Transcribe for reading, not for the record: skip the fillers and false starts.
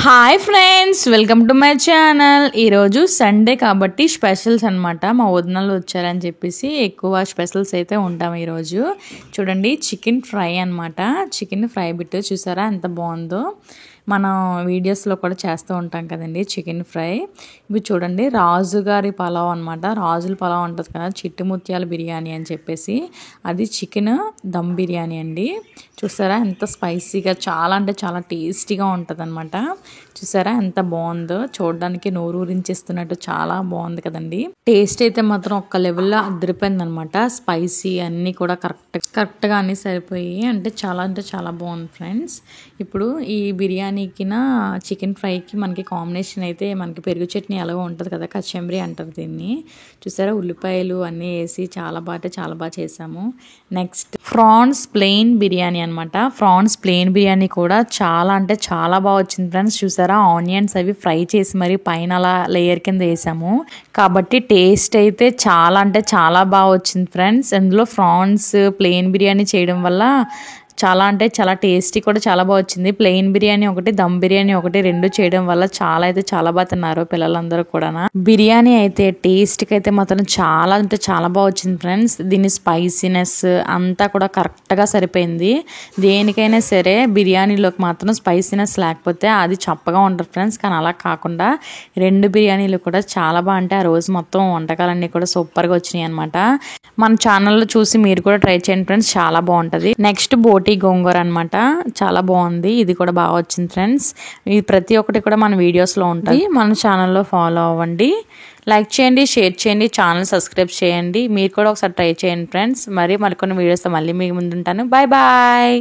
Hi friends, welcome to my channel. ఈరోజు Sunday కాబట్టి specials అనమాట. మా వదినలు వచ్చారని చెప్పేసి ఎక్కువ స్పెషల్స్ అయితే ఉంటాం ఈరోజు. చూడండి, చికెన్ ఫ్రై అనమాట. చికెన్ ఫ్రై బిట్ చూసారా ఎంత బాగుందో. మనం వీడియోస్లో కూడా చేస్తూ ఉంటాం కదండి చికెన్ ఫ్రై. ఇవి చూడండి, రాజుగారి పలావ్ అనమాట. రాజుల పలావ్ ఉంటుంది కదా, చిట్టి ముత్యాల బిర్యానీ అని చెప్పేసి, అది చికెన్ దమ్ బిర్యానీ అండి. చూసారా ఎంత స్పైసీగా, చాలా అంటే చాలా టేస్టీగా ఉంటుంది అనమాట. చూసారా ఎంత బాగుందో, చూడడానికి నోరు ఊరించేస్తున్నట్టు చాలా బాగుంది కదండి. టేస్ట్ అయితే మాత్రం ఒక్క లెవెల్లో అదిరిపోయింది అనమాట. స్పైసీ అన్నీ కూడా కరెక్ట్గా అన్నీ సరిపోయి, అంటే చాలా బాగుంది ఫ్రెండ్స్. ఇప్పుడు ఈ బిర్యానీకిన చికెన్ ఫ్రైకి మనకి కాంబినేషన్ అయితే మనకి పెరుగు చట్నీ ఎలాగో ఉంటుంది కదా, కచంబరి అంటారు దీన్ని. చూసారా ఉల్లిపాయలు అన్నీ వేసి చాలా బాగా చేసాము. నెక్స్ట్ ప్రాన్స్ ప్లెయిన్ బిర్యానీ అనమాట. ప్రాన్స్ ప్లెయిన్ బిర్యానీ కూడా చాలా అంటే చాలా బాగా వచ్చింది ఫ్రెండ్స్. చూసారా ఆనియన్స్ అవి ఫ్రై చేసి మరి పైన అలా లేయర్ కింద వేసాము కాబట్టి టేస్ట్ అయితే చాలా అంటే చాలా బాగా వచ్చింది ఫ్రెండ్స్. ఇందులో ప్రాన్స్ ప్లెయిన్ బిర్యానీ చేయడం వల్ల చాలా అంటే చాలా టేస్టీ కూడా చాలా బాగా వచ్చింది. ప్లెయిన్ బిర్యానీ ఒకటి, దమ్ బిర్యానీ ఒకటి, రెండు చేయడం వల్ల చాలా బాగా తిన్నారు పిల్లలందరూ కూడా. బిర్యానీ అయితే టేస్ట్కి అయితే మాత్రం చాలా అంటే చాలా బాగా వచ్చింది ఫ్రెండ్స్. దీని స్పైసీనెస్ అంతా కూడా కరెక్ట్గా సరిపోయింది. దేనికైనా సరే బిర్యానీలోకి మాత్రం స్పైసీనెస్ లేకపోతే అది చప్పగా ఉంటుంది ఫ్రెండ్స్. కానీ అలా కాకుండా రెండు బిర్యానీలు కూడా చాలా బాగా, అంటే ఆ రోజు మొత్తం వంటకాలన్నీ కూడా సూపర్గా వచ్చినాయి అనమాట. మన ఛానల్లో చూసి మీరు కూడా ట్రై చేయండి ఫ్రెండ్స్, చాలా బాగుంటుంది. నెక్స్ట్ బోటి గోంగూర అనమాట. చాలా బాగుంది, ఇది కూడా బాగా వచ్చింది ఫ్రెండ్స్. ఇది ప్రతి ఒక్కటి కూడా మన వీడియోస్లో ఉంటుంది. మన ఛానల్లో ఫాలో అవ్వండి, లైక్ చేయండి, షేర్ చేయండి, ఛానల్ సబ్స్క్రైబ్ చేయండి. మీరు కూడా ఒకసారి ట్రై చేయండి ఫ్రెండ్స్. మరికొన్ని వీడియోస్తో మళ్ళీ మీ ముందుంటాను. Bye bye.